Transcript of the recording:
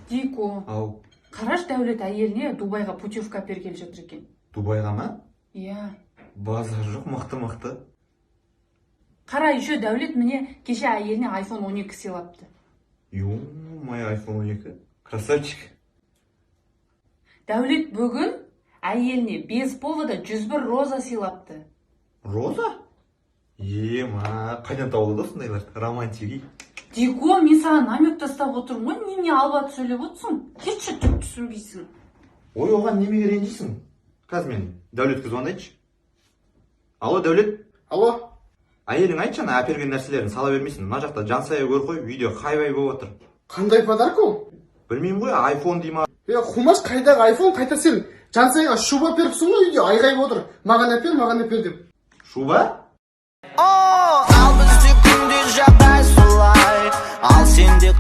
Дико. Ау. Қараш, Дәулет әйеліне Дубайға путевка бергелі жатыр екен. Дубайға ма? Иә. Базар жоқ, мықты. Қара, еще Дәулет міне кеше әйеліне iPhone 12 сыйлапты. Ё-май, iPhone 12. Красавчик. Дәулет бүгін әйеліне без повода 101 роза сыйлапты. Роза? Ема, қайдан табылды осындайлар? Романтик. Дико, мен саған намек тастап отырмын ғой, немене албат сөйлеп отырсың? Кетші, түк түсінбейсің. Ой, оған немеге ренжисің? Қазір мен Дәулетке звондайыншы. Алло, Дәулет. Алло. Әйелің айтшы, ана әперген нәрселерін сала бермейсің. Мына жақта жансая көр қой, видео хайвай болып отыр. Қандай подарок ол? Білмеймін ғой, iPhone дей ма? Хумаш, қайдағы iPhone, қайта сен Жансайға шуба беріпсің ғой, үйде айғайып отыр. Маған әпер деп. Шуба? Al bizi gündüz жабай солай, ал сенде